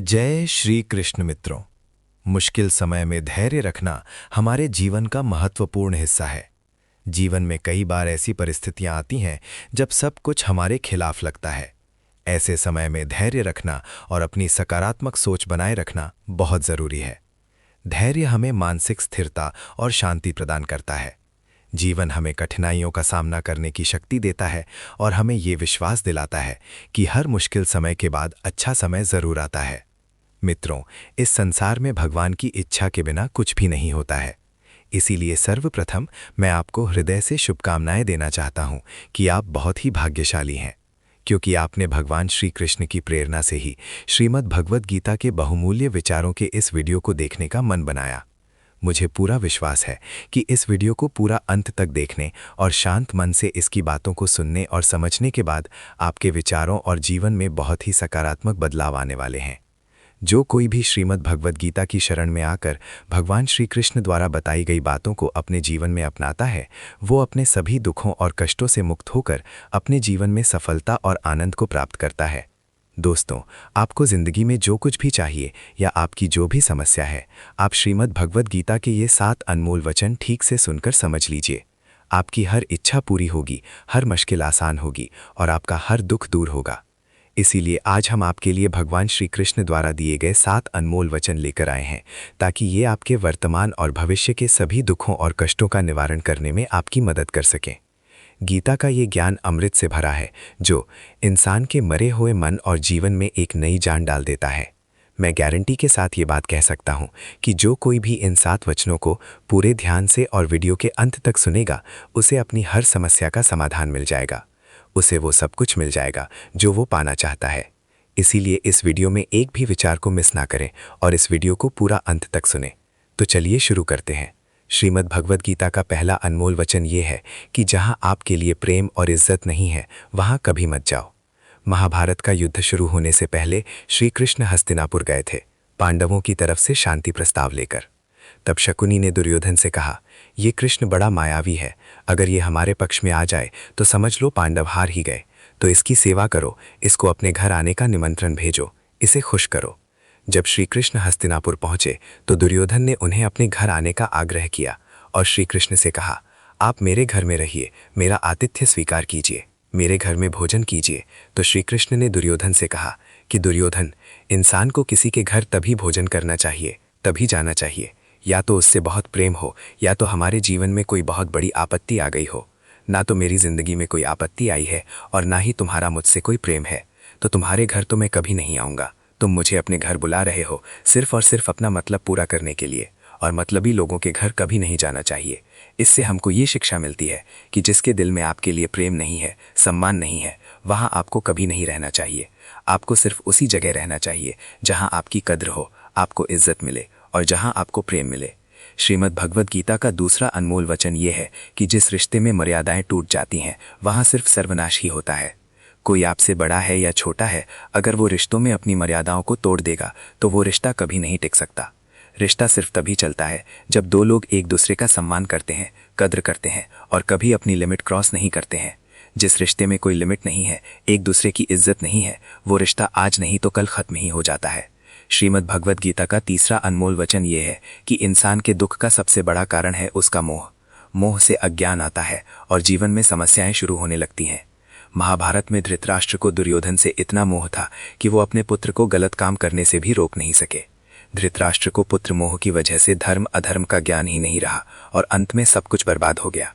जय श्री कृष्ण मित्रों। मुश्किल समय में धैर्य रखना हमारे जीवन का महत्वपूर्ण हिस्सा है। जीवन में कई बार ऐसी परिस्थितियां आती हैं जब सब कुछ हमारे खिलाफ लगता है। ऐसे समय में धैर्य रखना और अपनी सकारात्मक सोच बनाए रखना बहुत जरूरी है। धैर्य हमें मानसिक स्थिरता और शांति प्रदान करता है। जीवन हमें कठिनाइयों का सामना करने की शक्ति देता है और हमें ये विश्वास दिलाता है कि हर मुश्किल समय के बाद अच्छा समय जरूर आता है। मित्रों, इस संसार में भगवान की इच्छा के बिना कुछ भी नहीं होता है। इसीलिए सर्वप्रथम मैं आपको हृदय से शुभकामनाएं देना चाहता हूं कि आप बहुत ही भाग्यशाली हैं, क्योंकि आपने भगवान श्री कृष्ण की प्रेरणा से ही श्रीमद् भगवद गीता के बहुमूल्य विचारों के इस वीडियो को देखने का मन बनाया। मुझे पूरा विश्वास है कि इस वीडियो को पूरा अंत तक देखने और शांत मन से इसकी बातों को सुनने और समझने के बाद आपके विचारों और जीवन में बहुत ही सकारात्मक बदलाव आने वाले हैं। जो कोई भी श्रीमद् भगवद गीता की शरण में आकर भगवान श्री कृष्ण द्वारा बताई गई बातों को अपने जीवन में अपनाता है, वो अपने सभी दुखों और कष्टों से मुक्त होकर अपने जीवन में सफलता और आनंद को प्राप्त करता है। दोस्तों, आपको जिंदगी में जो कुछ भी चाहिए या आपकी जो भी समस्या है, आप श्रीमद् भगवद गीता के ये 7 अनमोल वचन ठीक से सुनकर समझ लीजिए। आपकी हर इच्छा पूरी होगी, हर मुश्किल आसान होगी और आपका हर दुख दूर होगा। इसीलिए आज हम आपके लिए भगवान श्री कृष्ण द्वारा दिए गए 7 अनमोल वचन लेकर आए हैं, ताकि ये आपके वर्तमान और भविष्य के सभी दुखों और कष्टों का निवारण करने में आपकी मदद कर सकें। गीता का ये ज्ञान अमृत से भरा है, जो इंसान के मरे हुए मन और जीवन में एक नई जान डाल देता है। मैं गारंटी के साथ ये बात कह सकता हूँ कि जो कोई भी इन 7 वचनों को पूरे ध्यान से और वीडियो के अंत तक सुनेगा, उसे अपनी हर समस्या का समाधान मिल जाएगा। उसे वो सब कुछ मिल जाएगा जो वो पाना चाहता है। इसीलिए इस वीडियो में एक भी विचार को मिस ना करें और इस वीडियो को पूरा अंत तक सुनें। तो चलिए शुरू करते हैं। श्रीमद् भगवद गीता का पहला अनमोल वचन ये है कि जहां आपके लिए प्रेम और इज्जत नहीं है, वहां कभी मत जाओ। महाभारत का युद्ध शुरू होने से पहले श्री कृष्ण हस्तिनापुर गए थे, पांडवों की तरफ से शांति प्रस्ताव लेकर। तब शकुनी ने दुर्योधन से कहा, ये कृष्ण बड़ा मायावी है, अगर ये हमारे पक्ष में आ जाए तो समझ लो पांडव हार ही गए। तो इसकी सेवा करो, इसको अपने घर आने का निमंत्रण भेजो, इसे खुश करो। जब श्री कृष्ण हस्तिनापुर पहुंचे तो दुर्योधन ने उन्हें अपने घर आने का आग्रह किया और श्री कृष्ण से कहा, आप मेरे घर में रहिए, मेरा आतिथ्य स्वीकार कीजिए, मेरे घर में भोजन कीजिए। तो श्री कृष्ण ने दुर्योधन से कहा कि दुर्योधन, इंसान को किसी के घर तभी भोजन करना चाहिए, तभी जाना चाहिए, या तो उससे बहुत प्रेम हो या तो हमारे जीवन में कोई बहुत बड़ी आपत्ति आ गई हो। ना तो मेरी जिंदगी में कोई आपत्ति आई है और ना ही तुम्हारा मुझसे कोई प्रेम है, तो तुम्हारे घर तो मैं कभी नहीं आऊँगा। तुम मुझे अपने घर बुला रहे हो सिर्फ और सिर्फ अपना मतलब पूरा करने के लिए, और मतलबी लोगों के घर कभी नहीं जाना चाहिए। इससे हमको ये शिक्षा मिलती है कि जिसके दिल में आपके लिए प्रेम नहीं है, सम्मान नहीं है, वहाँ आपको कभी नहीं रहना चाहिए। आपको सिर्फ उसी जगह रहना चाहिए जहाँ आपकी कद्र हो, आपको इज्जत मिले और जहाँ आपको प्रेम मिले। श्रीमद् भगवद गीता का दूसरा अनमोल वचन ये है कि जिस रिश्ते में मर्यादाएं टूट जाती हैं, वहाँ सिर्फ सर्वनाश ही होता है। कोई आपसे बड़ा है या छोटा है, अगर वो रिश्तों में अपनी मर्यादाओं को तोड़ देगा तो वो रिश्ता कभी नहीं टिक सकता। रिश्ता सिर्फ तभी चलता है जब दो लोग एक दूसरे का सम्मान करते हैं, कद्र करते हैं और कभी अपनी लिमिट क्रॉस नहीं करते हैं। जिस रिश्ते में कोई लिमिट नहीं है, एक दूसरे की इज्जत नहीं है, वो रिश्ता आज नहीं तो कल खत्म ही हो जाता है। श्रीमद् भगवद गीता का तीसरा अनमोल वचन ये है कि इंसान के दुख का सबसे बड़ा कारण है उसका मोह। मोह से अज्ञान आता है और जीवन में समस्याएं शुरू होने लगती हैं। महाभारत में धृतराष्ट्र को दुर्योधन से इतना मोह था कि वो अपने पुत्र को गलत काम करने से भी रोक नहीं सके। धृतराष्ट्र को पुत्र मोह की वजह से धर्म अधर्म का ज्ञान ही नहीं रहा और अंत में सब कुछ बर्बाद हो गया।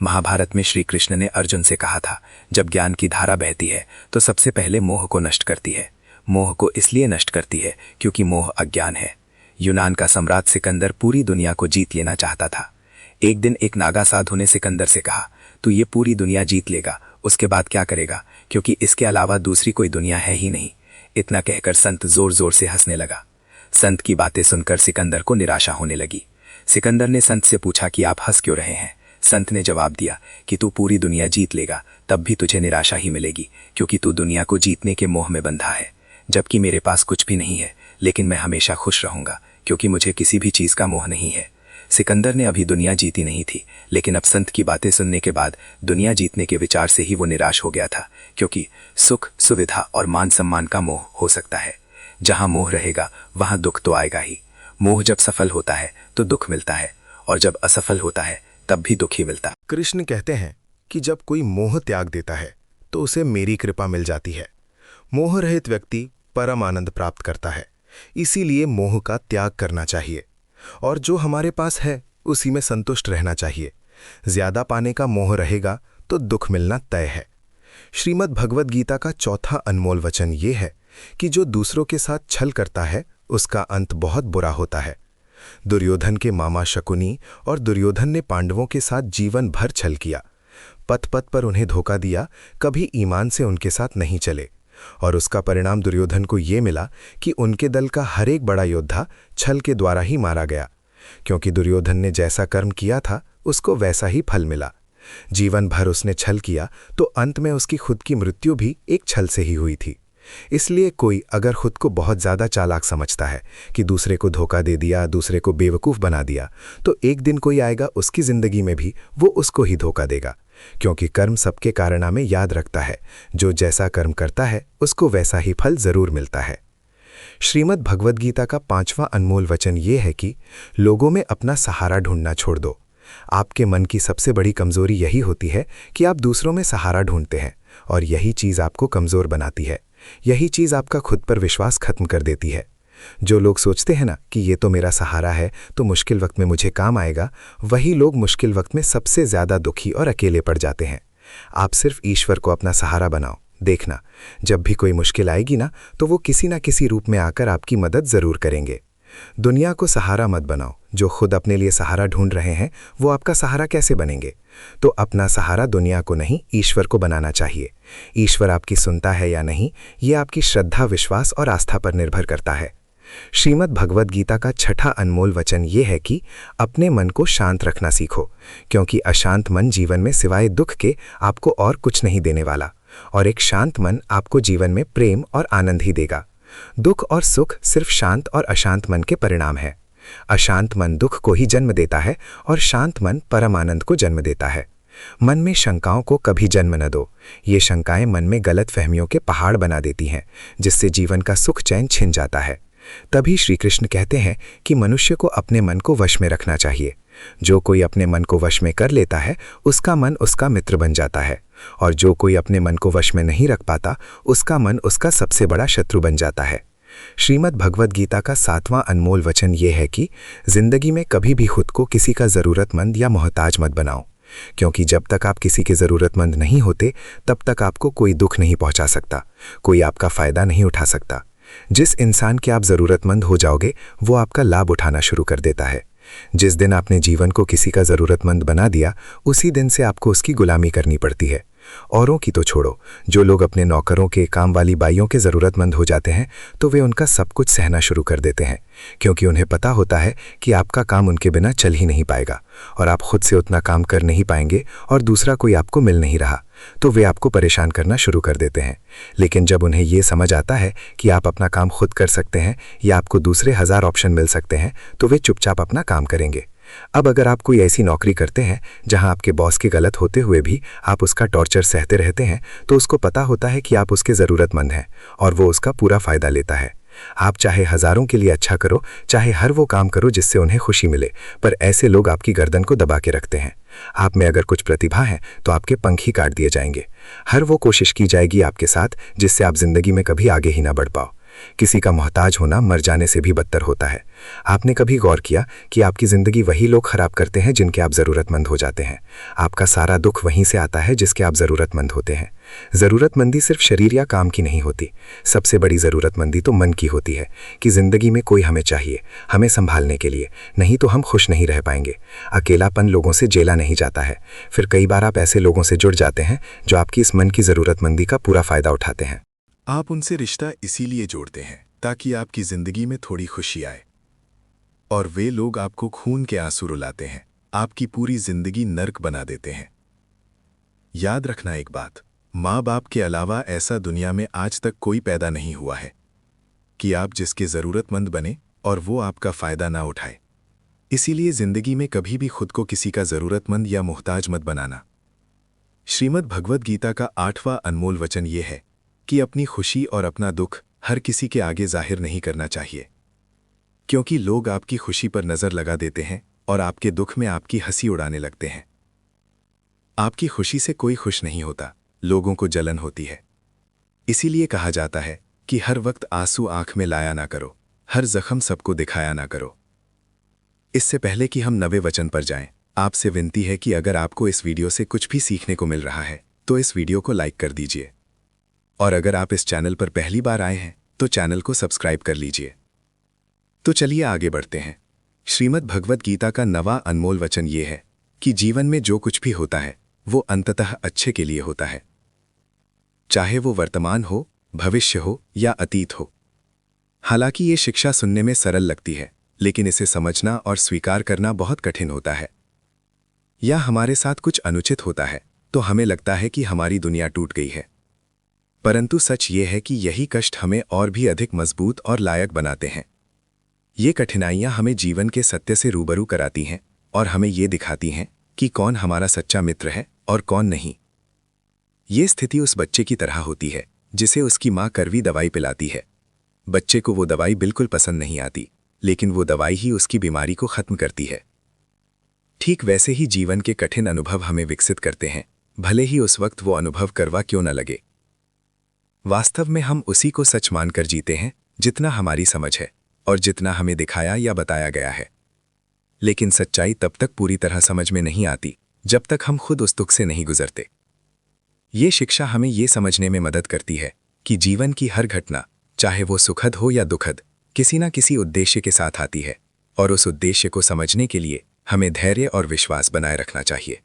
महाभारत में श्री कृष्ण ने अर्जुन से कहा था, जब ज्ञान की धारा बहती है तो सबसे पहले मोह को नष्ट करती है। मोह को इसलिए नष्ट करती है क्योंकि मोह अज्ञान है। यूनान का सम्राट सिकंदर पूरी दुनिया को जीत लेना चाहता था। एक दिन एक नागा साधु ने सिकंदर से कहा, तू ये पूरी दुनिया जीत लेगा, उसके बाद क्या करेगा, क्योंकि इसके अलावा दूसरी कोई दुनिया है ही नहीं। इतना कहकर संत जोर जोर से हंसने लगा। संत की बातें सुनकर सिकंदर को निराशा होने लगी। सिकंदर ने संत से पूछा कि आप हंस क्यों रहे हैं। संत ने जवाब दिया कि तू पूरी दुनिया जीत लेगा तब भी तुझे निराशा ही मिलेगी, क्योंकि तू दुनिया को जीतने के मोह में बंधा है। जबकि मेरे पास कुछ भी नहीं है, लेकिन मैं हमेशा खुश रहूंगा, क्योंकि मुझे किसी भी चीज का मोह नहीं है। सिकंदर ने अभी दुनिया जीती नहीं थी, लेकिन अब संत की बातें सुनने के बाद दुनिया जीतने के विचार से ही वो निराश हो गया था, क्योंकि सुख, सुविधा और मान सम्मान का मोह हो सकता है, जहां मोह रहेगा वहां दुख तो आएगा ही। मोह जब सफल होता है तो दुख मिलता है, और जब असफल होता है तब भी दुख ही मिलता है। कृष्ण कहते हैं कि जब कोई मोह त्याग देता है तो उसे मेरी कृपा मिल जाती है। मोह रहित व्यक्ति परम आनंद प्राप्त करता है। इसीलिए मोह का त्याग करना चाहिए और जो हमारे पास है उसी में संतुष्ट रहना चाहिए। ज्यादा पाने का मोह रहेगा तो दुख मिलना तय है। श्रीमद् भगवद गीता का चौथा अनमोल वचन ये है कि जो दूसरों के साथ छल करता है उसका अंत बहुत बुरा होता है। दुर्योधन के मामा शकुनी और दुर्योधन ने पांडवों के साथ जीवन भर छल किया। पथ पथ पर उन्हें धोखा दिया, कभी ईमान से उनके साथ नहीं चले, और उसका परिणाम दुर्योधन को ये मिला कि उनके दल का हर एक बड़ा योद्धा छल के द्वारा ही मारा गया। क्योंकि दुर्योधन ने जैसा कर्म किया था उसको वैसा ही फल मिला। जीवन भर उसने छल किया तो अंत में उसकी खुद की मृत्यु भी एक छल से ही हुई थी। इसलिए कोई अगर खुद को बहुत ज्यादा चालाक समझता है कि दूसरे को धोखा दे दिया, दूसरे को बेवकूफ बना दिया, तो एक दिन कोई आएगा उसकी जिंदगी में भी वो उसको ही धोखा देगा। क्योंकि कर्म सबके कारनामे याद रखता है, जो जैसा कर्म करता है उसको वैसा ही फल जरूर मिलता है। श्रीमद् भगवद गीता का 5वां अनमोल वचन ये है कि लोगों में अपना सहारा ढूंढना छोड़ दो। आपके मन की सबसे बड़ी कमजोरी यही होती है कि आप दूसरों में सहारा ढूंढते हैं, और यही चीज आपको कमजोर बनाती है। यही चीज आपका खुद पर विश्वास खत्म कर देती है। जो लोग सोचते हैं ना कि ये तो मेरा सहारा है तो मुश्किल वक्त में मुझे काम आएगा, वही लोग मुश्किल वक्त में सबसे ज्यादा दुखी और अकेले पड़ जाते हैं। आप सिर्फ ईश्वर को अपना सहारा बनाओ। देखना, जब भी कोई मुश्किल आएगी ना तो वो किसी ना किसी रूप में आकर आपकी मदद जरूर करेंगे। दुनिया को सहारा मत बनाओ। जो खुद अपने लिए सहारा ढूंढ रहे हैं वो आपका सहारा कैसे बनेंगे? तो अपना सहारा दुनिया को नहीं, ईश्वर को बनाना चाहिए। ईश्वर आपकी सुनता है या नहीं, ये आपकी श्रद्धा, विश्वास और आस्था पर निर्भर करता है। श्रीमद् भगवद गीता का 6ठा अनमोल वचन ये है कि अपने मन को शांत रखना सीखो, क्योंकि अशांत मन जीवन में सिवाय दुख के आपको और कुछ नहीं देने वाला, और एक शांत मन आपको जीवन में प्रेम और आनंद ही देगा। दुख और सुख सिर्फ शांत और अशांत मन के परिणाम है। अशांत मन दुख को ही जन्म देता है और शांत मन परम आनंद को जन्म देता है। मन में शंकाओं को कभी जन्म न दो। ये शंकाएं मन में गलत फहमियों के पहाड़ बना देती हैं, जिससे जीवन का सुख चैन छिन जाता है। तभी श्री कृष्ण कहते हैं कि मनुष्य को अपने मन को वश में रखना चाहिए। जो कोई अपने मन को वश में कर लेता है उसका मन उसका मित्र बन जाता है, और जो कोई अपने मन को वश में नहीं रख पाता उसका मन उसका सबसे बड़ा शत्रु बन जाता है। श्रीमद् भगवद गीता का 7वां अनमोल वचन ये है कि जिंदगी में कभी भी खुद को किसी का जरूरतमंद या मोहताज मत बनाओ, क्योंकि जब तक आप किसी के जरूरतमंद नहीं होते तब तक आपको कोई दुख नहीं पहुंचा सकता, कोई आपका फायदा नहीं उठा सकता। जिस इंसान के आप जरूरतमंद हो जाओगे वो आपका लाभ उठाना शुरू कर देता है। जिस दिन आपने जीवन को किसी का जरूरतमंद बना दिया उसी दिन से आपको उसकी गुलामी करनी पड़ती है। औरों की तो छोड़ो, जो लोग अपने नौकरों के, काम वाली बाइयों के जरूरतमंद हो जाते हैं तो वे उनका सब कुछ सहना शुरू कर देते हैं, क्योंकि उन्हें पता होता है कि आपका काम उनके बिना चल ही नहीं पाएगा और आप खुद से उतना काम कर नहीं पाएंगे और दूसरा कोई आपको मिल नहीं रहा, तो वे आपको परेशान करना शुरू कर देते हैं। लेकिन जब उन्हें ये समझ आता है कि आप अपना काम खुद कर सकते हैं या आपको दूसरे 1000 ऑप्शन मिल सकते हैं, तो वे चुपचाप अपना काम करेंगे। अब अगर आप कोई ऐसी नौकरी करते हैं जहां आपके बॉस के गलत होते हुए भी आप उसका टॉर्चर सहते रहते हैं, तो उसको पता होता है कि आप उसके ज़रूरतमंद हैं और वो उसका पूरा फ़ायदा लेता है। आप चाहे हज़ारों के लिए अच्छा करो, चाहे हर वो काम करो जिससे उन्हें खुशी मिले, पर ऐसे लोग आपकी गर्दन को दबा के रखते हैं। आप में अगर कुछ प्रतिभा है तो आपके पंख ही काट दिए जाएंगे। हर वो कोशिश की जाएगी आपके साथ जिससे आप जिंदगी में कभी आगे ही ना बढ़ पाओ। किसी का मोहताज होना मर जाने से भी बदतर होता है। आपने कभी गौर किया कि आपकी जिंदगी वही लोग खराब करते हैं जिनके आप जरूरतमंद हो जाते हैं। आपका सारा दुख वहीं से आता है जिसके आप जरूरतमंद होते हैं। जरूरतमंदी सिर्फ शरीर या काम की नहीं होती, सबसे बड़ी जरूरतमंदी तो मन की होती है कि जिंदगी में कोई हमें चाहिए, हमें संभालने के लिए, नहीं तो हम खुश नहीं रह पाएंगे। अकेलापन लोगों से झेला नहीं जाता है। फिर कई बार आप ऐसे लोगों से जुड़ जाते हैं जो आपकी इस मन की जरूरतमंदी का पूरा फायदा उठाते हैं। आप उनसे रिश्ता इसीलिए जोड़ते हैं ताकि आपकी जिंदगी में थोड़ी खुशी आए, और वे लोग आपको खून के आंसू रुलाते हैं, आपकी पूरी जिंदगी नर्क बना देते हैं। याद रखना एक बात, माँ बाप के अलावा ऐसा दुनिया में आज तक कोई पैदा नहीं हुआ है कि आप जिसके जरूरतमंद बने और वो आपका फायदा ना उठाए। इसीलिए जिंदगी में कभी भी खुद को किसी का जरूरतमंद या मुहताज मत बनाना। श्रीमद् भगवद गीता का 8वां अनमोल वचन ये है कि अपनी खुशी और अपना दुख हर किसी के आगे जाहिर नहीं करना चाहिए, क्योंकि लोग आपकी खुशी पर नजर लगा देते हैं और आपके दुख में आपकी हंसी उड़ाने लगते हैं। आपकी खुशी से कोई खुश नहीं होता, लोगों को जलन होती है। इसीलिए कहा जाता है कि हर वक्त आंसू आंख में लाया ना करो, हर जख्म सबको दिखाया ना करो। इससे पहले कि हम नवे वचन पर जाएं, आपसे विनती है कि अगर आपको इस वीडियो से कुछ भी सीखने को मिल रहा है तो इस वीडियो को लाइक कर दीजिए, और अगर आप इस चैनल पर पहली बार आए हैं तो चैनल को सब्सक्राइब कर लीजिए। तो चलिए आगे बढ़ते हैं। श्रीमद् भगवद गीता का नवा अनमोल वचन ये है कि जीवन में जो कुछ भी होता है वो अंततः अच्छे के लिए होता है, चाहे वो वर्तमान हो, भविष्य हो या अतीत हो। हालांकि ये शिक्षा सुनने में सरल लगती है, लेकिन इसे समझना और स्वीकार करना बहुत कठिन होता है। या हमारे साथ कुछ अनुचित होता है तो हमें लगता है कि हमारी दुनिया टूट गई है, परंतु सच ये है कि यही कष्ट हमें और भी अधिक मजबूत और लायक बनाते हैं। ये कठिनाइयां हमें जीवन के सत्य से रूबरू कराती हैं और हमें ये दिखाती हैं कि कौन हमारा सच्चा मित्र है और कौन नहीं। ये स्थिति उस बच्चे की तरह होती है जिसे उसकी माँ कड़वी दवाई पिलाती है। बच्चे को वो दवाई बिल्कुल पसंद नहीं आती, लेकिन वो दवाई ही उसकी बीमारी को खत्म करती है। ठीक वैसे ही जीवन के कठिन अनुभव हमें विकसित करते हैं, भले ही उस वक्त वो अनुभव करवा क्यों न लगे। वास्तव में हम उसी को सच मानकर जीते हैं जितना हमारी समझ है और जितना हमें दिखाया या बताया गया है। लेकिन सच्चाई तब तक पूरी तरह समझ में नहीं आती जब तक हम खुद उस दुख से नहीं गुजरते। ये शिक्षा हमें ये समझने में मदद करती है कि जीवन की हर घटना, चाहे वो सुखद हो या दुखद, किसी न किसी उद्देश्य के साथ आती है, और उस उद्देश्य को समझने के लिए हमें धैर्य और विश्वास बनाए रखना चाहिए।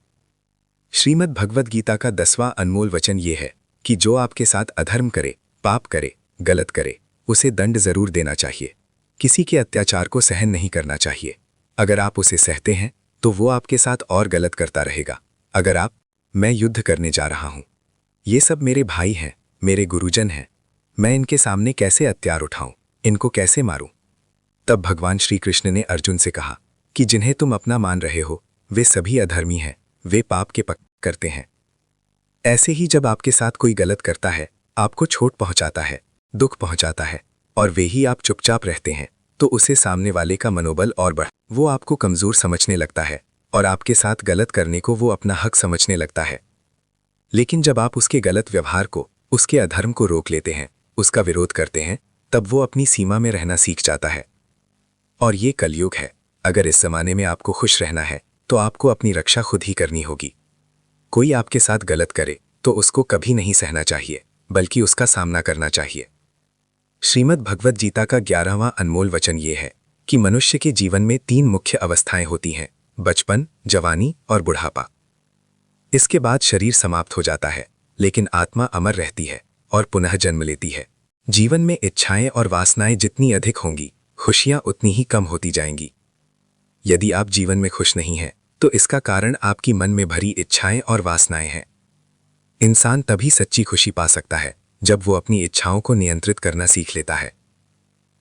श्रीमद् भगवद गीता का 10वां अनमोल वचन ये है कि जो आपके साथ अधर्म करे, पाप करे, गलत करे, उसे दंड जरूर देना चाहिए। किसी के अत्याचार को सहन नहीं करना चाहिए। अगर आप उसे सहते हैं तो वो आपके साथ और गलत करता रहेगा। अगर आप, मैं युद्ध करने जा रहा हूं, ये सब मेरे भाई हैं, मेरे गुरुजन हैं, मैं इनके सामने कैसे हथियार उठाऊं, इनको कैसे मारूं? तब भगवान श्री कृष्ण ने अर्जुन से कहा कि जिन्हें तुम अपना मान रहे हो वे सभी अधर्मी हैं, वे पाप के पक करते हैं। ऐसे ही जब आपके साथ कोई गलत करता है, आपको चोट पहुंचाता है, दुख पहुंचाता है, और वे ही आप चुपचाप रहते हैं, तो उसे सामने वाले का मनोबल और बढ़, वो आपको कमजोर समझने लगता है और आपके साथ गलत करने को वो अपना हक समझने लगता है। लेकिन जब आप उसके गलत व्यवहार को, उसके अधर्म को रोक लेते हैं, उसका विरोध करते हैं, तब वो अपनी सीमा में रहना सीख जाता है। और ये कलयुग है। अगर इस जमाने में आपको खुश रहना है तो आपको अपनी रक्षा खुद ही करनी होगी। कोई आपके साथ गलत करे तो उसको कभी नहीं सहना चाहिए, बल्कि उसका सामना करना चाहिए। श्रीमद् भगवद गीता का 11वां अनमोल वचन ये है कि मनुष्य के जीवन में 3 मुख्य अवस्थाएं होती हैं: बचपन, जवानी और बुढ़ापा। इसके बाद शरीर समाप्त हो जाता है, लेकिन आत्मा अमर रहती है और पुनः जन्म लेती है। जीवन में इच्छाएं और वासनाएं जितनी अधिक होंगी, खुशियां उतनी ही कम होती जाएंगी। यदि आप जीवन में खुश नहीं हैं, तो इसका कारण आपकी मन में भरी इच्छाएं और वासनाएं हैं। इंसान तभी सच्ची खुशी पा सकता है जब वो अपनी इच्छाओं को नियंत्रित करना सीख लेता है।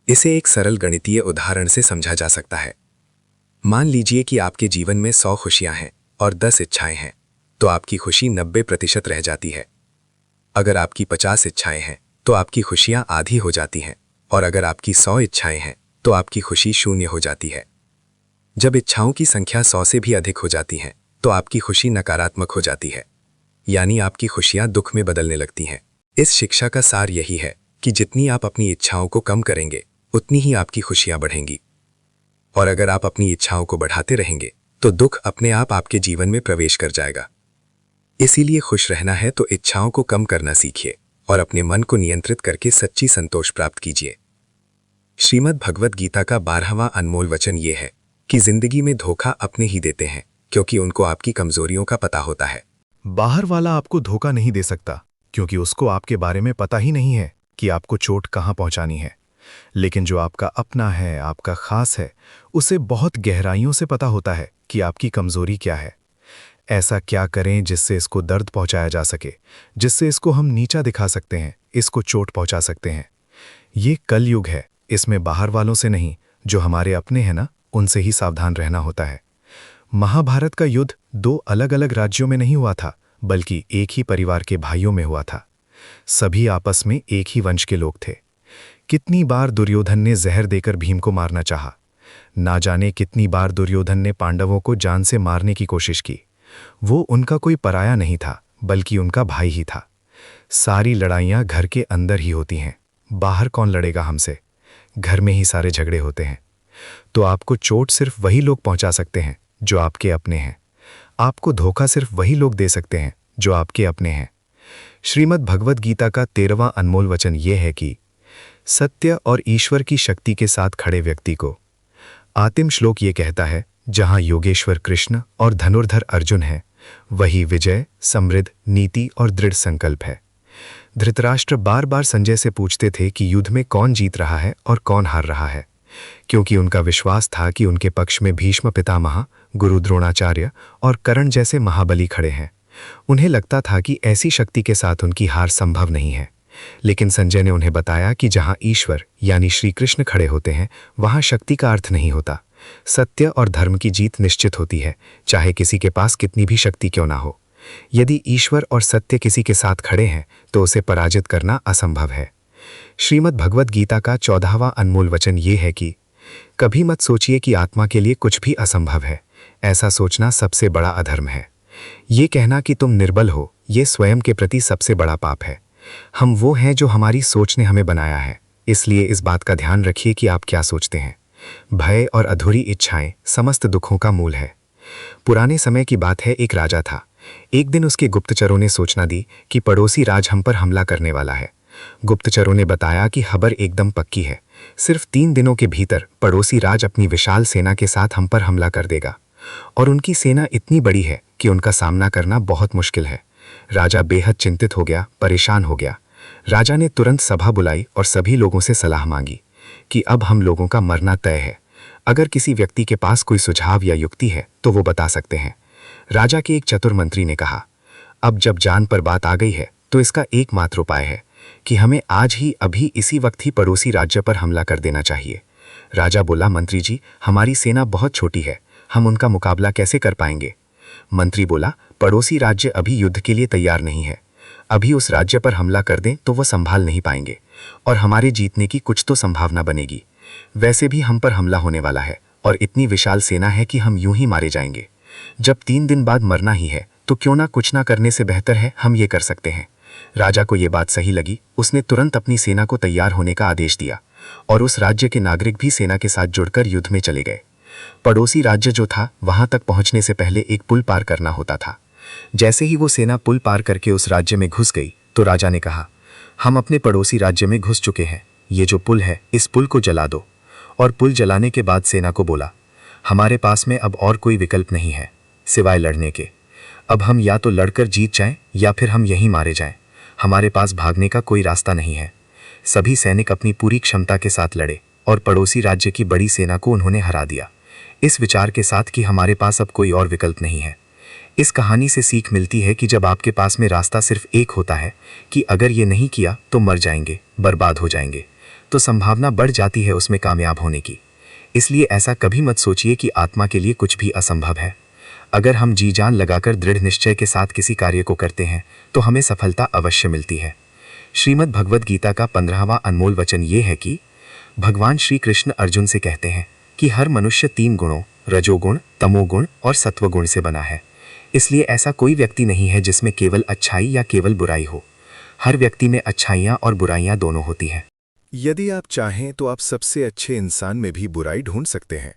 इसे एक सरल गणितीय उदाहरण से समझा जा सकता है। मान लीजिए कि आपके जीवन में 100 खुशियां हैं और 10 इच्छाएं हैं, तो आपकी खुशी 90% रह जाती है। अगर आपकी 50 इच्छाएं हैं तो आपकी खुशियां आधी हो जाती हैं, और अगर आपकी 100 इच्छाएं हैं तो आपकी खुशी 0 हो जाती है। जब इच्छाओं की संख्या 100 से भी अधिक हो जाती हैं तो आपकी खुशी नकारात्मक हो जाती है, यानी आपकी खुशियां दुख में बदलने लगती हैं। इस शिक्षा का सार यही है कि जितनी आप अपनी इच्छाओं को कम करेंगे, उतनी ही आपकी खुशियां बढ़ेंगी। और अगर आप अपनी इच्छाओं को बढ़ाते रहेंगे तो दुख अपने आप आपके जीवन में प्रवेश कर जाएगा। इसीलिए खुश रहना है तो इच्छाओं को कम करना सीखिए और अपने मन को नियंत्रित करके सच्ची संतोष प्राप्त कीजिए। श्रीमद् भगवद गीता का 12वां अनमोल वचन ये है कि जिंदगी में धोखा अपने ही देते हैं, क्योंकि उनको आपकी कमजोरियों का पता होता है। बाहर वाला आपको धोखा नहीं दे सकता, क्योंकि उसको आपके बारे में पता ही नहीं है कि आपको चोट कहाँ पहुंचानी है। लेकिन जो आपका अपना है, आपका खास है, उसे बहुत गहराइयों से पता होता है कि आपकी कमजोरी क्या है। ऐसा क्या करें जिससे इसको दर्द पहुंचाया जा सके, जिससे इसको हम नीचा दिखा सकते हैं, इसको चोट पहुंचा सकते हैं। ये कलयुग है, इसमें बाहर वालों से नहीं, जो हमारे अपने हैं ना, उनसे ही सावधान रहना होता है। महाभारत का युद्ध 2 अलग-अलग राज्यों में नहीं हुआ था, बल्कि एक ही परिवार के भाइयों में हुआ था। सभी आपस में एक ही वंश के लोग थे। कितनी बार दुर्योधन ने जहर देकर भीम को मारना चाहा। ना जाने कितनी बार दुर्योधन ने पांडवों को जान से मारने की कोशिश की। वो उनका कोई पराया नहीं था, बल्कि उनका भाई ही था। सारी लड़ाइयाँ घर के अंदर ही होती हैं, बाहर कौन लड़ेगा हमसे? घर में ही सारे झगड़े होते हैं। तो आपको चोट सिर्फ वही लोग पहुंचा सकते हैं जो आपके अपने हैं। आपको धोखा सिर्फ वही लोग दे सकते हैं जो आपके अपने हैं। श्रीमद् भगवद गीता का 13वां अनमोल वचन ये है कि सत्य और ईश्वर की शक्ति के साथ खड़े व्यक्ति को। आतिम श्लोक ये कहता है, जहां योगेश्वर कृष्ण और धनुर्धर अर्जुन है, वही विजय, समृद्ध, नीति और दृढ़ संकल्प है। धृतराष्ट्र बार बार संजय से पूछते थे कि युद्ध में कौन जीत रहा है और कौन हार रहा है, क्योंकि उनका विश्वास था कि उनके पक्ष में भीष्म पितामह, गुरु द्रोणाचार्य और कर्ण जैसे महाबली खड़े हैं। उन्हें लगता था कि ऐसी शक्ति के साथ उनकी हार संभव नहीं है। लेकिन संजय ने उन्हें बताया कि जहां ईश्वर यानी श्री कृष्ण खड़े होते हैं, वहां शक्ति का अर्थ नहीं होता। सत्य और धर्म की जीत निश्चित होती है, चाहे किसी के पास कितनी भी शक्ति क्यों ना हो। यदि ईश्वर और सत्य किसी के साथ खड़े हैं तो उसे पराजित करना असंभव है। श्रीमद् भगवद गीता का 14वां अनमोल वचन ये है कि कभी मत सोचिए कि आत्मा के लिए कुछ भी असंभव है। ऐसा सोचना सबसे बड़ा अधर्म है। ये कहना कि तुम निर्बल हो, ये स्वयं के प्रति सबसे बड़ा पाप है। हम वो हैं जो हमारी सोच ने हमें बनाया है, इसलिए इस बात का ध्यान रखिए कि आप क्या सोचते हैं। भय और अधूरी इच्छाएं समस्त दुखों का मूल है। पुराने समय की बात है, एक राजा था। एक दिन उसके गुप्तचरों ने सूचना दी कि पड़ोसी राज हम पर हमला करने वाला है। गुप्तचरों ने बताया कि खबर एकदम पक्की है। सिर्फ 3 दिनों के भीतर पड़ोसी राज अपनी विशाल सेना के साथ हम पर हमला कर देगा, और उनकी सेना इतनी बड़ी है कि उनका सामना करना बहुत मुश्किल है। राजा बेहद चिंतित हो गया, परेशान हो गया। राजा ने तुरंत सभा बुलाई और सभी लोगों से सलाह मांगी कि अब हम लोगों का मरना तय है। अगर किसी व्यक्ति के पास कोई सुझाव या युक्ति है तो वो बता सकते हैं। राजा के एक चतुर मंत्री ने कहा, अब जब जान पर बात आ गई है तो इसका एकमात्र उपाय है कि हमें आज ही अभी इसी वक्त ही पड़ोसी राज्य पर हमला कर देना चाहिए। राजा बोला, मंत्री जी, हमारी सेना बहुत छोटी है, हम उनका मुकाबला कैसे कर पाएंगे? मंत्री बोला, पड़ोसी राज्य अभी युद्ध के लिए तैयार नहीं है। अभी उस राज्य पर हमला कर दें तो वो संभाल नहीं पाएंगे और हमारे जीतने की कुछ तो संभावना बनेगी। वैसे भी हम पर हमला होने वाला है और इतनी विशाल सेना है कि हम यूं ही मारे जाएंगे। जब 3 दिन बाद मरना ही है तो क्यों ना कुछ ना करने से बेहतर है हम ये कर सकते हैं। राजा को ये बात सही लगी। उसने तुरंत अपनी सेना को तैयार होने का आदेश दिया और उस राज्य के नागरिक भी सेना के साथ जुड़कर युद्ध में चले गए। पड़ोसी राज्य जो था, वहां तक पहुंचने से पहले एक पुल पार करना होता था। जैसे ही वो सेना पुल पार करके उस राज्य में घुस गई तो राजा ने कहा, हम अपने पड़ोसी राज्य में घुस चुके हैं, ये जो पुल है इस पुल को जला दो। और पुल जलाने के बाद सेना को बोला, हमारे पास में अब और कोई विकल्प नहीं है सिवाय लड़ने के। अब हम या तो लड़कर जीत जाएं या फिर हम यहीं मारे जाएं। हमारे पास भागने का कोई रास्ता नहीं है। सभी सैनिक अपनी पूरी क्षमता के साथ लड़े और पड़ोसी राज्य की बड़ी सेना को उन्होंने हरा दिया, इस विचार के साथ कि हमारे पास अब कोई और विकल्प नहीं है। इस कहानी से सीख मिलती है कि जब आपके पास में रास्ता सिर्फ एक होता है कि अगर ये नहीं किया तो मर जाएंगे, बर्बाद हो जाएंगे, तो संभावना बढ़ जाती है उसमें कामयाब होने की। इसलिए ऐसा कभी मत सोचिए कि आत्मा के लिए कुछ भी असंभव है। अगर हम जी जान लगाकर दृढ़ निश्चय के साथ किसी कार्य को करते हैं तो हमें सफलता अवश्य मिलती है। श्रीमद् भगवद गीता का 15वां अनमोल वचन ये है कि भगवान श्री कृष्ण अर्जुन से कहते हैं कि हर मनुष्य 3 गुणों, रजोगुण, तमोगुण और सत्वगुण से बना है। इसलिए ऐसा कोई व्यक्ति नहीं है जिसमें केवल अच्छाई या केवल बुराई हो। हर व्यक्ति में अच्छाइयाँ और बुराइयाँ दोनों होती हैं। यदि आप चाहें तो आप सबसे अच्छे इंसान में भी बुराई ढूंढ सकते हैं,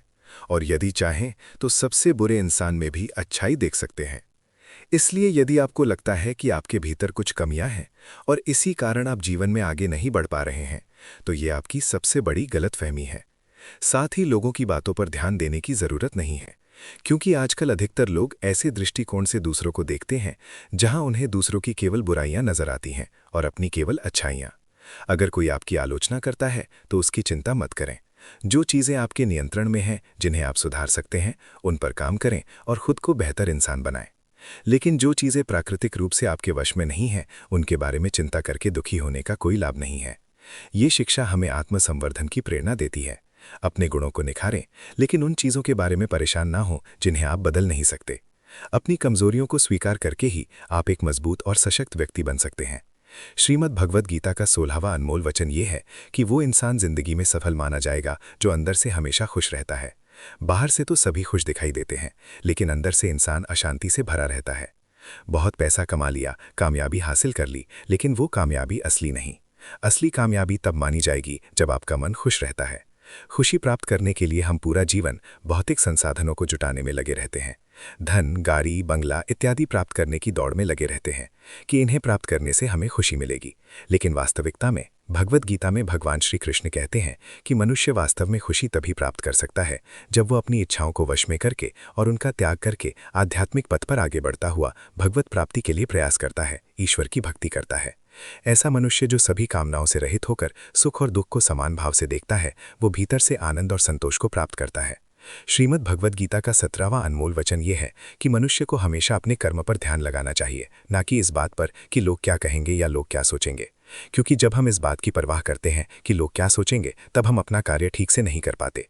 और यदि चाहें तो सबसे बुरे इंसान में भी अच्छाई देख सकते हैं। इसलिए यदि आपको लगता है कि आपके भीतर कुछ कमियां हैं और इसी कारण आप जीवन में आगे नहीं बढ़ पा रहे हैं, तो ये आपकी सबसे बड़ी गलतफहमी है। साथ ही लोगों की बातों पर ध्यान देने की जरूरत नहीं है, क्योंकि आजकल अधिकतर लोग ऐसे दृष्टिकोण से दूसरों को देखते हैं जहां उन्हें दूसरों की केवल बुराइयां नजर आती हैं और अपनी केवल अच्छाइयां। अगर कोई आपकी आलोचना करता है तो उसकी चिंता मत करें। जो चीज़ें आपके नियंत्रण में हैं, जिन्हें आप सुधार सकते हैं, उन पर काम करें और खुद को बेहतर इंसान बनाएं। लेकिन जो चीज़ें प्राकृतिक रूप से आपके वश में नहीं हैं, उनके बारे में चिंता करके दुखी होने का कोई लाभ नहीं है। ये शिक्षा हमें आत्मसंवर्धन की प्रेरणा देती है। अपने गुणों को निखारें, लेकिन उन चीज़ों के बारे में परेशान ना हो जिन्हें आप बदल नहीं सकते। अपनी कमजोरियों को स्वीकार करके ही आप एक मजबूत और सशक्त व्यक्ति बन सकते हैं। श्रीमद् भगवद गीता का 16वां अनमोल वचन ये है कि वो इंसान जिंदगी में सफल माना जाएगा जो अंदर से हमेशा खुश रहता है। बाहर से तो सभी खुश दिखाई देते हैं, लेकिन अंदर से इंसान अशांति से भरा रहता है। बहुत पैसा कमा लिया, कामयाबी हासिल कर ली, लेकिन वो कामयाबी असली नहीं। असली कामयाबी तब मानी जाएगी जब आपका मन खुश रहता है। खुशी प्राप्त करने के लिए हम पूरा जीवन भौतिक संसाधनों को जुटाने में लगे रहते हैं। धन, गाड़ी, बंगला इत्यादि प्राप्त करने की दौड़ में लगे रहते हैं कि इन्हें प्राप्त करने से हमें खुशी मिलेगी। लेकिन वास्तविकता में भगवद गीता में भगवान श्री कृष्ण कहते हैं कि मनुष्य वास्तव में खुशी तभी प्राप्त कर सकता है जब वो अपनी इच्छाओं को वश में करके और उनका त्याग करके आध्यात्मिक पथ पर आगे बढ़ता हुआ भगवत प्राप्ति के लिए प्रयास करता है, ईश्वर की भक्ति करता है। ऐसा मनुष्य जो सभी कामनाओं से रहित होकर सुख और दुख को समान भाव से देखता है, वो भीतर से आनंद और संतोष को प्राप्त करता है। श्रीमद् भगवद गीता का 17वां अनमोल वचन ये है कि मनुष्य को हमेशा अपने कर्म पर ध्यान लगाना चाहिए, ना कि इस बात पर कि लोग क्या कहेंगे या लोग क्या सोचेंगे। क्योंकि जब हम इस बात की परवाह करते हैं कि लोग क्या सोचेंगे, तब हम अपना कार्य ठीक से नहीं कर पाते।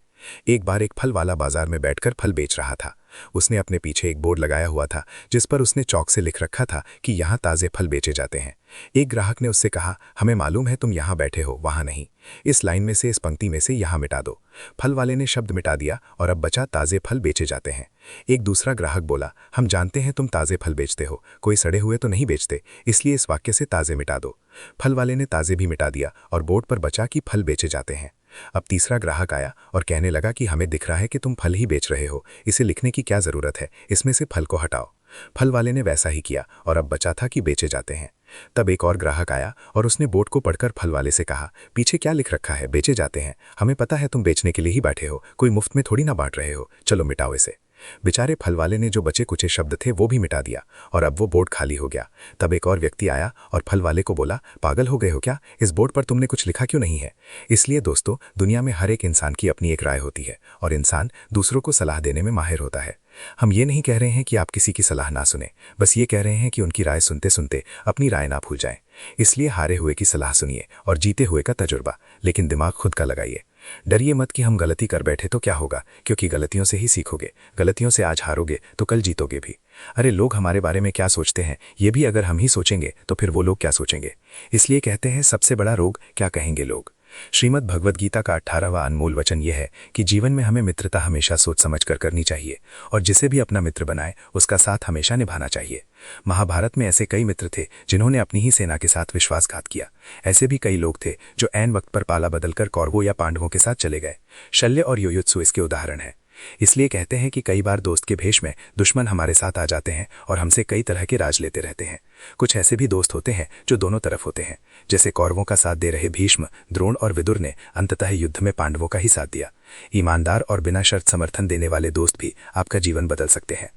एक बार एक फल वाला बाजार में बैठकर फल बेच रहा था। उसने अपने पीछे एक बोर्ड लगाया हुआ था जिस पर उसने चौक से लिख रखा था कि यहाँ ताज़े फल बेचे जाते हैं। एक ग्राहक ने उससे कहा, हमें मालूम है तुम यहाँ बैठे हो, वहाँ नहीं। इस लाइन में से, इस पंक्ति में से यहाँ मिटा दो। फल वाले ने शब्द मिटा दिया और अब बचा ताज़े फल बेचे जाते हैं। एक दूसरा ग्राहक बोला, हम जानते हैं तुम ताज़े फल बेचते हो, कोई सड़े हुए तो नहीं बेचते, इसलिए इस वाक्य से ताज़े मिटा दो। फल वाले ने ताज़े भी मिटा दिया और बोर्ड पर बचा कि फल बेचे जाते हैं। अब तीसरा ग्राहक आया और कहने लगा कि हमें दिख रहा है कि तुम फल ही बेच रहे हो, इसे लिखने की क्या ज़रूरत है, इसमें से फल को हटाओ। फल वाले ने वैसा ही किया और अब बचा था कि बेचे जाते हैं। तब एक और ग्राहक आया और उसने बोर्ड को पढ़कर फल वाले से कहा, पीछे क्या लिख रखा है, बेचे जाते हैं, हमें पता है तुम बेचने के लिए ही बैठे हो, कोई मुफ्त में थोड़ी ना बांट रहे हो, चलो मिटाओ इसे। बेचारे फल वाले ने जो बचे कुचे शब्द थे वो भी मिटा दिया और अब वो बोर्ड खाली हो गया। तब एक और व्यक्ति आया और फल वाले को बोला, पागल हो गए हो क्या, इस बोर्ड पर तुमने कुछ लिखा क्यों नहीं है। इसलिए दोस्तों, दुनिया में हर एक इंसान की अपनी एक राय होती है और इंसान दूसरों को सलाह देने में माहिर होता है। हम ये नहीं कह रहे हैं कि आप किसी की सलाह ना सुने, बस ये कह रहे हैं कि उनकी राय सुनते सुनते अपनी राय ना भूल जाएं। इसलिए हारे हुए की सलाह सुनिए और जीते हुए का तजुर्बा, लेकिन दिमाग खुद का लगाइए। डरिए मत कि हम गलती कर बैठे तो क्या होगा, क्योंकि गलतियों से ही सीखोगे। गलतियों से आज हारोगे तो कल जीतोगे भी। अरे लोग हमारे बारे में क्या सोचते हैं, ये भी अगर हम ही सोचेंगे तो फिर वो लोग क्या सोचेंगे। इसलिए कहते हैं सबसे बड़ा रोग क्या कहेंगे लोग। श्रीमद् भगवद गीता का 18वां अनमोल वचन यह है कि जीवन में हमें मित्रता हमेशा सोच समझ कर करनी चाहिए और जिसे भी अपना मित्र बनाए उसका साथ हमेशा निभाना चाहिए। महाभारत में ऐसे कई मित्र थे जिन्होंने अपनी ही सेना के साथ विश्वासघात किया। ऐसे भी कई लोग थे जो ऐन वक्त पर पाला बदलकर कौरवों या पांडवों के साथ चले गए। शल्य और युयुत्सु इसके उदाहरण है। इसलिए कहते हैं कि कई बार दोस्त के भेष में दुश्मन हमारे साथ आ जाते हैं और हमसे कई तरह के राज लेते रहते हैं। कुछ ऐसे भी दोस्त होते हैं जो दोनों तरफ होते हैं, जैसे कौरवों का साथ दे रहे भीष्म, द्रोण और विदुर ने अंततः युद्ध में पांडवों का ही साथ दिया। ईमानदार और बिना शर्त समर्थन देने वाले दोस्त भी आपका जीवन बदल सकते हैं।